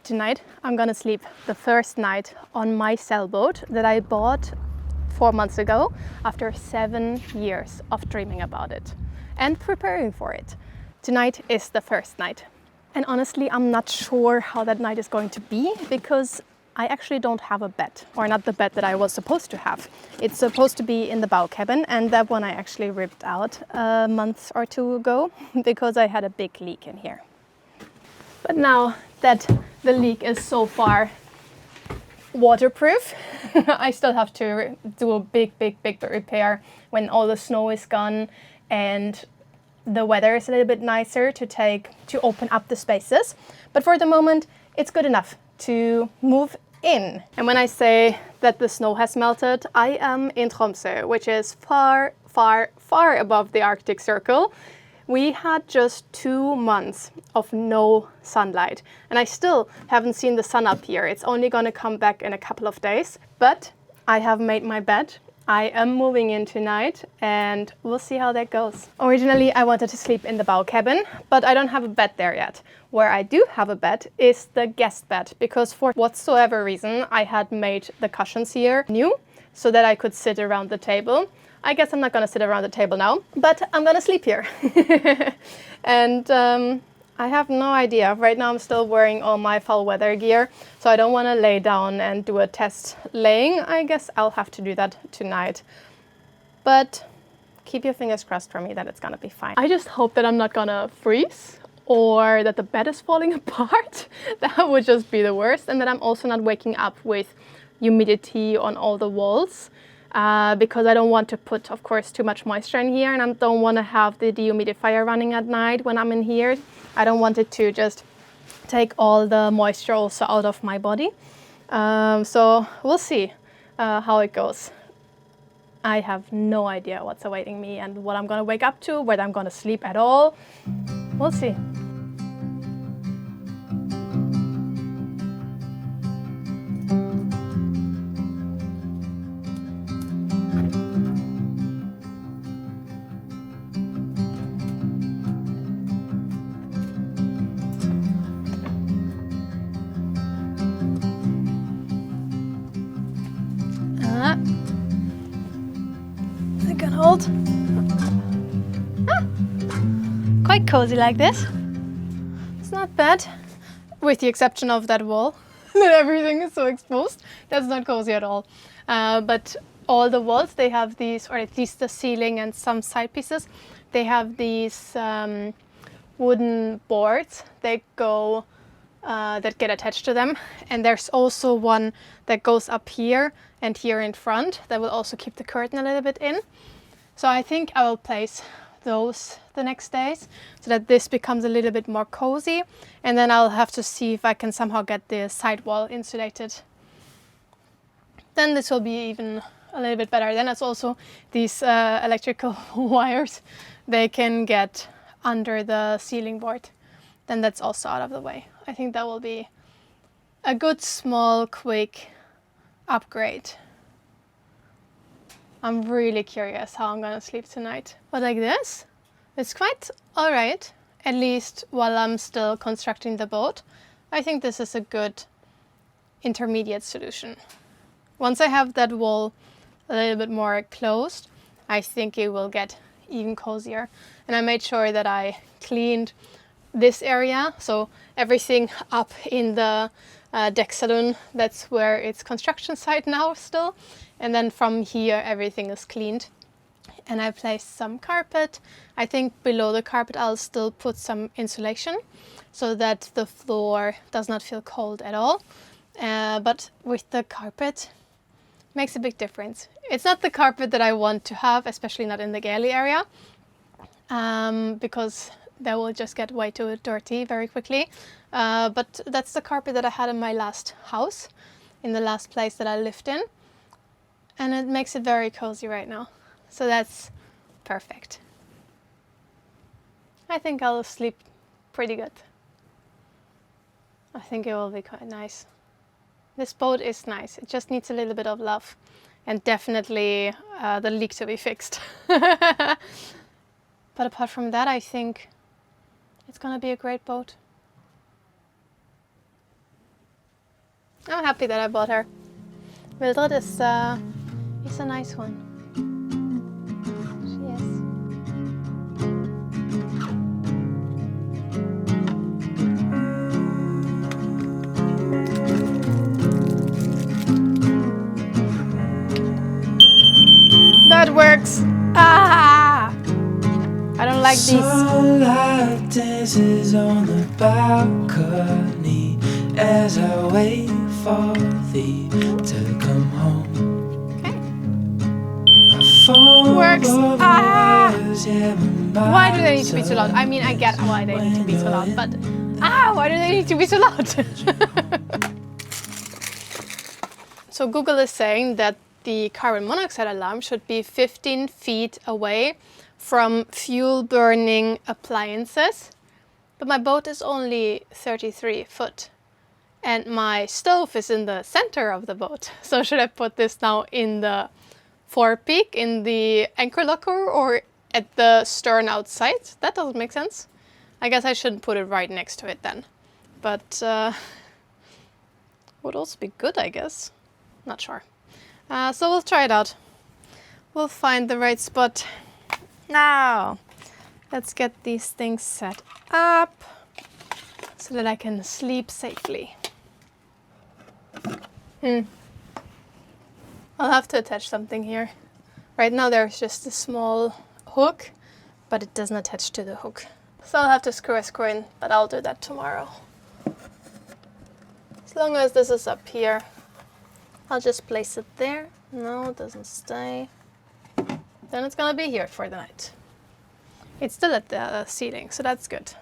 Tonight I'm gonna sleep the first night on my sailboat that I bought 4 months ago after 7 years of dreaming about it and preparing for it. Tonight is the first night. And honestly, I'm not sure how that night is going to be because I actually don't have a bed, or not the bed that I was supposed to have. It's supposed to be in the bow cabin, and that one I actually ripped out a month or two ago because I had a big leak in here. But now that the leak is so far waterproof, I still have to do a big repair when all the snow is gone and the weather is a little bit nicer to open up the spaces. But for the moment, it's good enough to move in. And when I say that the snow has melted, I am in Tromsø, which is far above the Arctic Circle. We had just 2 months of no sunlight, and I still haven't seen the sun up here. It's only gonna come back in a couple of days, but I have made my bed. I am moving in tonight and we'll see how that goes. Originally, I wanted to sleep in the bow cabin, but I don't have a bed there yet. Where I do have a bed is the guest bed, because for whatsoever reason, I had made the cushions here new so that I could sit around the table. I guess I'm not gonna sit around the table now, but I'm gonna sleep here. And I have no idea. Right now I'm still wearing all my fall weather gear, so I don't want to lay down and do a test laying. I guess I'll have to do that tonight. But keep your fingers crossed for me that it's gonna be fine. I just hope that I'm not gonna freeze or that the bed is falling apart. That would just be the worst. And that I'm also not waking up with humidity on all the walls. Because I don't want to put, of course, too much moisture in here, and I don't want to have the dehumidifier running at night when I'm in here. I don't want it to just take all the moisture also out of my body. So we'll see how it goes. I have no idea what's awaiting me and what I'm going to wake up to, whether I'm going to sleep at all. We'll see. I can hold. Quite cozy like this. It's not bad, with the exception of that wall. That everything is so exposed. That's not cozy at all. But all the walls, they have these, or at least the ceiling and some side pieces, they have these wooden boards that get attached to them. And there's also one that goes up here and here in front that will also keep the curtain a little bit in. So I think I will place those the next days so that this becomes a little bit more cozy, and then I'll have to see if I can somehow get the side wall insulated. Then this will be even a little bit better. Then it's also these electrical wires, they can get under the ceiling board. Then that's also out of the way. I think that will be a good, small, quick upgrade. I'm really curious how I'm gonna sleep tonight. But like this, it's quite all right, at least while I'm still constructing the boat. I think this is a good intermediate solution. Once I have that wall a little bit more closed, I think it will get even cozier. And I made sure that I cleaned this area, so everything up in the deck saloon, that's where it's construction site now still. And then from here, everything is cleaned. And I placed some carpet. I think below the carpet, I'll still put some insulation so that the floor does not feel cold at all. But with the carpet, makes a big difference. It's not the carpet that I want to have, especially not in the galley area, because that will just get way too dirty very quickly. But that's the carpet that I had in my last house, in the last place that I lived in. And it makes it very cozy right now. So that's perfect. I think I'll sleep pretty good. I think it will be quite nice. This boat is nice. It just needs a little bit of love. And definitely the leak to be fixed. But apart from that, I think it's gonna be a great boat. I'm happy that I bought her. Mildred is a nice one. She is. That works. Ah! I don't like these. Sunlight dances on the balcony as I wait for thee to come home. Okay. Works. Ah! Why do they need to be so loud? I mean, I get why they need to be so loud, but why do they need to be so loud? So Google is saying that the carbon monoxide alarm should be 15 feet away from fuel burning appliances, but my boat is only 33 foot and my stove is in the center of the boat. So should I put this now in the forepeak, in the anchor locker, or at the stern outside? That doesn't make sense. I guess I shouldn't put it right next to it then, but would also be good, I guess. Not sure. So we'll try it out. We'll find the right spot. Now, let's get these things set up so that I can sleep safely. I'll have to attach something here. Right now there's just a small hook, but it doesn't attach to the hook. So I'll have to screw a screw in, but I'll do that tomorrow. As long as this is up here, I'll just place it there. No, it doesn't stay. Then it's gonna be here for the night. It's still at the ceiling, so that's good.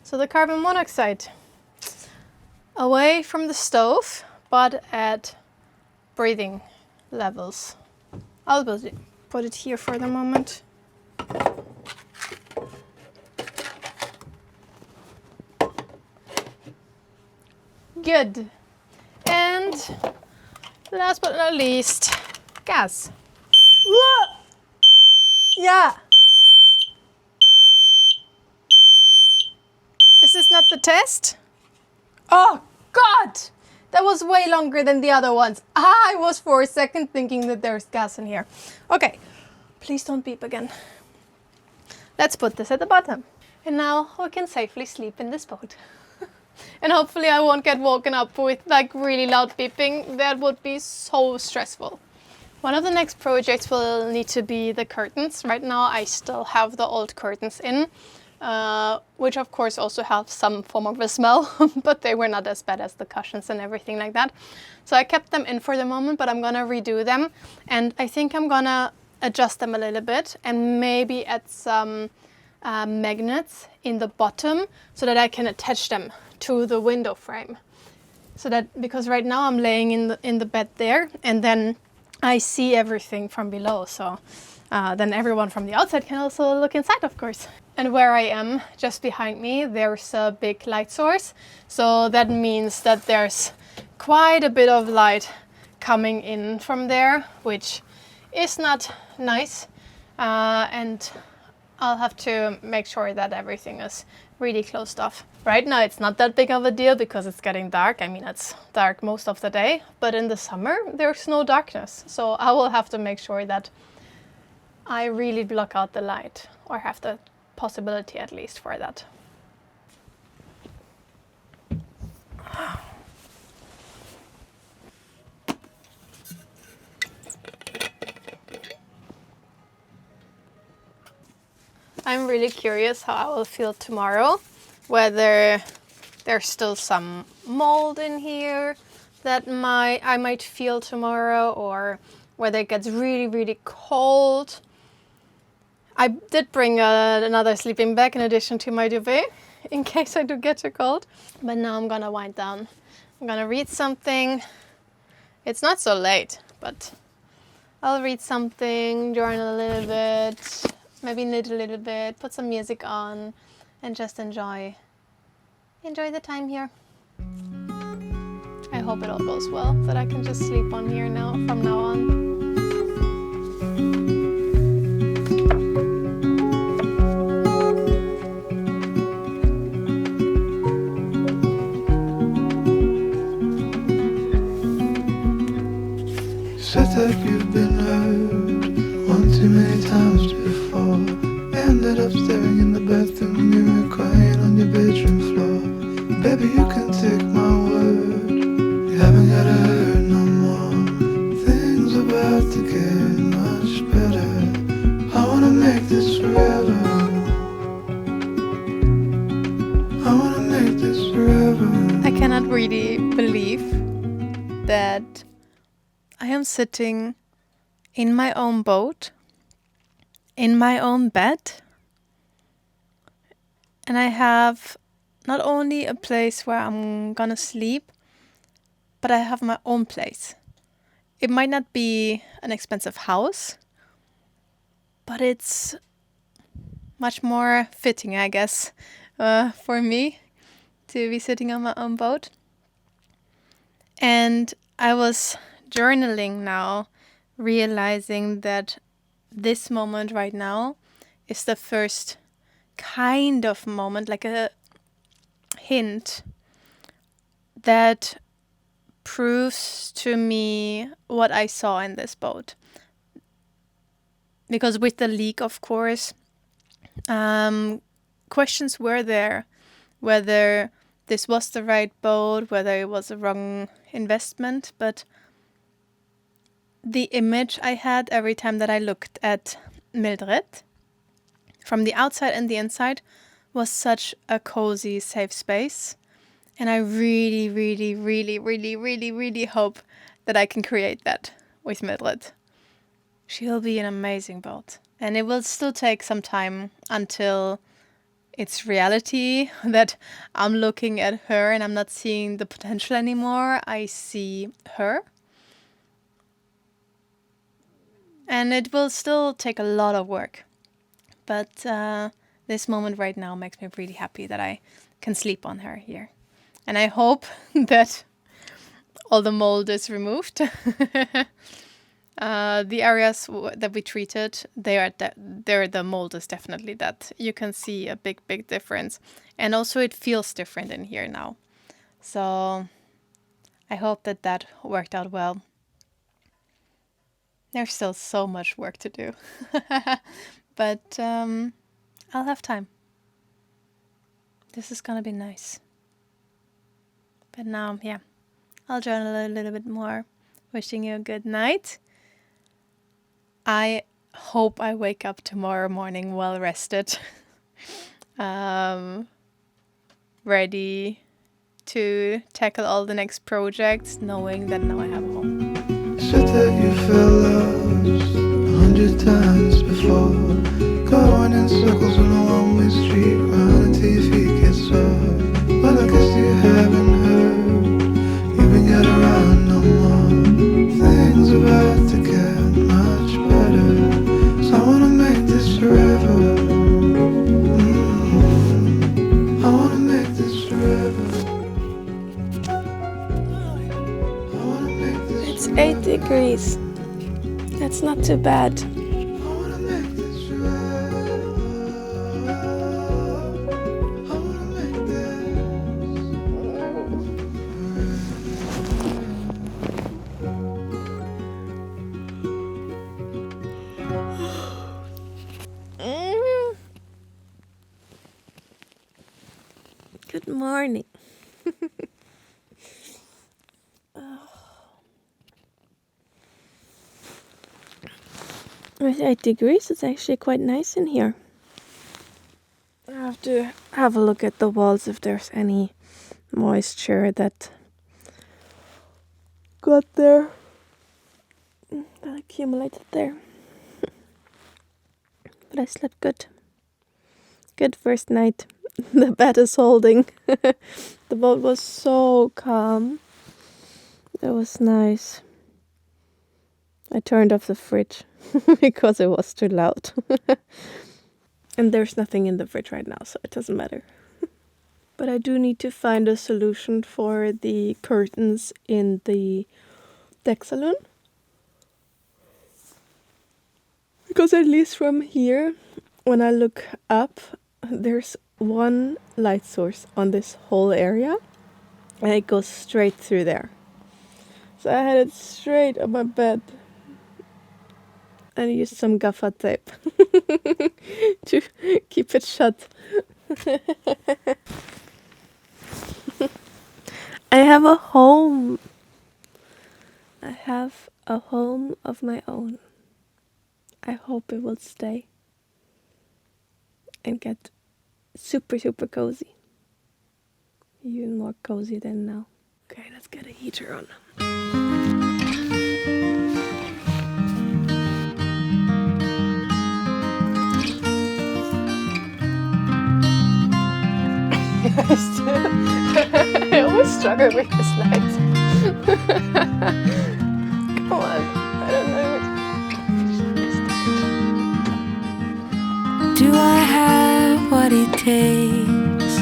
So the carbon monoxide, away from the stove, but at breathing levels. I'll put it here for the moment. Good. And last but not least, gas. Whoa! Yeah. Is this not the test? Oh God! That was way longer than the other ones. I was for a second thinking that there's gas in here. Okay, please don't beep again. Let's put this at the bottom. And now we can safely sleep in this boat. And hopefully I won't get woken up with like really loud beeping. That would be so stressful. One of the next projects will need to be the curtains. Right now I still have the old curtains in, which of course also have some form of a smell, but they were not as bad as the cushions and everything like that. So I kept them in for the moment, but I'm gonna redo them. And I think I'm gonna adjust them a little bit and maybe add some magnets in the bottom so that I can attach them to the window frame. So that, because right now I'm laying in the bed there and then I see everything from below. So then everyone from the outside can also look inside, of course. And where I am, just behind me, there's a big light source. So that means that there's quite a bit of light coming in from there, which is not nice. And I'll have to make sure that everything is really closed off. Right now it's not that big of a deal because it's getting dark. I mean, it's dark most of the day, but in the summer there's no darkness. So I will have to make sure that I really block out the light, or have the possibility at least for that. I'm really curious how I will feel tomorrow, whether there's still some mold in here that I might feel tomorrow, or whether it gets really, really cold. I did bring another sleeping bag in addition to my duvet, in case I do get too cold. But now I'm gonna wind down. I'm gonna read something. It's not so late, but I'll read something, journal a little bit, maybe knit a little bit, put some music on, and just enjoy the time here. I hope it all goes well, that I can just sleep on here now, from now on. that you've been hurt one too many times before. Ended up staring in the bathroom mirror, crying on your bedroom floor. Baby, you can take my word, you haven't gotta hurt no more. Things about to get much better. I wanna make this forever. I wanna make this forever. I cannot really believe that I am sitting in my own boat, in my own bed, and I have not only a place where I'm gonna sleep, but I have my own place. It might not be an expensive house, but it's much more fitting, I guess, for me to be sitting on my own boat. And I was journaling now, realizing that this moment right now is the first kind of moment, like a hint that proves to me what I saw in this boat. Because with the leak, of course, questions were there, whether this was the right boat, whether it was a wrong investment, but the image I had every time that I looked at Mildred, from the outside and the inside, was such a cozy, safe space. And I really, really, really, really, really, really hope that I can create that with Mildred. She'll be an amazing boat. And it will still take some time until it's reality, that I'm looking at her and I'm not seeing the potential anymore. I see her. And it will still take a lot of work. But this moment right now makes me really happy that I can sleep on her here. And I hope that all the mold is removed. The areas that we treated, the mold is definitely that. You can see a big, big difference. And also it feels different in here now. So I hope that worked out well. There's still so much work to do. But I'll have time. This is gonna be nice. But now, yeah, I'll journal a little bit more. Wishing you a good night. I hope I wake up tomorrow morning well rested. Ready to tackle all the next projects, knowing that now I have a home. Said that you felt lost 100 times before. Going in circles on a one-way street, running till your feet get sore. But I guess you haven't heard, you ain't got around no more. Things about to get much better, so I wanna make this forever. I wanna make this forever. I wanna make this It's 8 degrees. That's not too bad. I wanna make this forever. I wanna make this. Good morning. With 8 degrees, it's actually quite nice in here. I have to have a look at the walls if there's any moisture that got there, that accumulated there. But I slept good. Good first night. The bed is holding. The boat was so calm. It was nice. I turned off the fridge because it was too loud. And there's nothing in the fridge right now, so it doesn't matter. But I do need to find a solution for the curtains in the deck saloon. Because at least from here, when I look up, there's one light source on this whole area, and it goes straight through there. So I had it straight on my bed, and use some gaffer tape to keep it shut. I have a home. I have a home of my own. I hope it will stay and get super, super cozy. Even more cozy than now. Okay, let's get a heater on. I always struggle with this light. Come on, I don't know. Do I have what it takes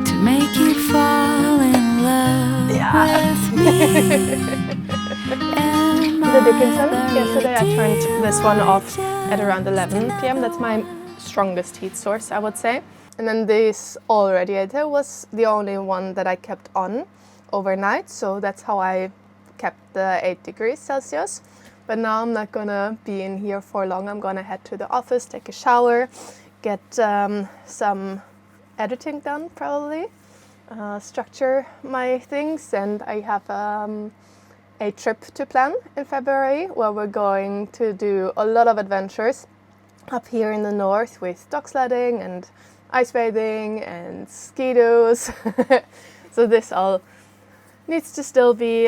to make you fall in love with me? The Dickinson. Yesterday I turned this one off at around 11 p.m. That's my strongest heat source, I would say. And then this oil radiator was the only one that I kept on overnight, so that's how I kept the 8 degrees Celsius. But now I'm not gonna be in here for long. I'm gonna head to the office, take a shower, get some editing done probably, structure my things, and I have a trip to plan in February where we're going to do a lot of adventures up here in the north with dog sledding and ice bathing and ski-doos. So this all needs to still be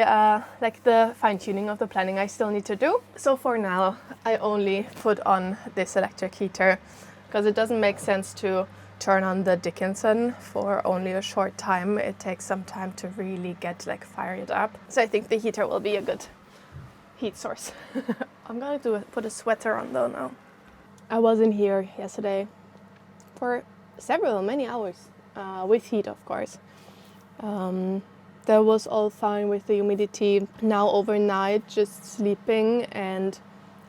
like the fine-tuning of the planning I still need to do. So for now I only put on this electric heater because it doesn't make sense to turn on the Dickinson for only a short time. It takes some time to really get like fired up. So I think the heater will be a good heat source. I'm gonna put a sweater on though now. I was in here yesterday for many hours, with heat of course. That was all fine with the humidity. Now overnight, just sleeping and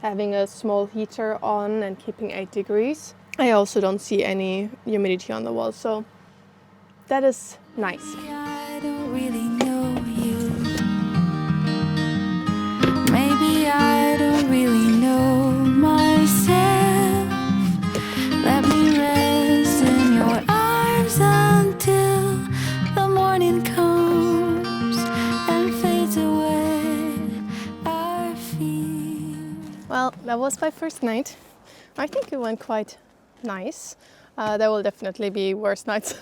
having a small heater on and keeping 8 degrees. I also don't see any humidity on the wall, so that is nice. I don't really know you. Maybe I don't really know myself. Let me rest in your arms until the morning comes and fades away our fear. Well, that was my first night. I think it went quite nice. There will definitely be worse nights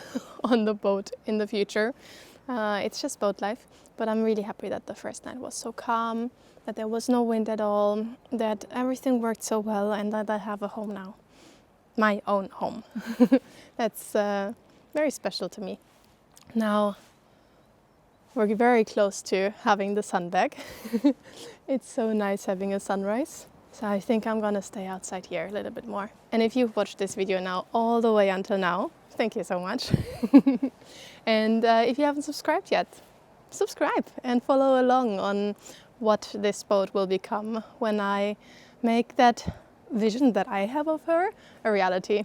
on the boat in the future. It's just boat life, but I'm really happy that the first night was so calm, that there was no wind at all, that everything worked so well, and that I have a home now. My own home. That's very special to me. Now we're very close to having the sun back. It's so nice having a sunrise. So I think I'm gonna stay outside here a little bit more. And if you've watched this video now all the way until now, thank you so much. And if you haven't subscribed yet, subscribe and follow along on what this boat will become when I make that vision that I have of her a reality.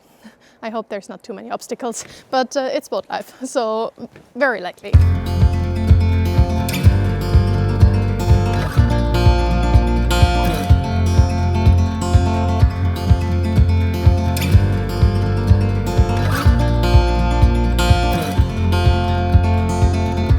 I hope there's not too many obstacles, but it's boat life, so very likely.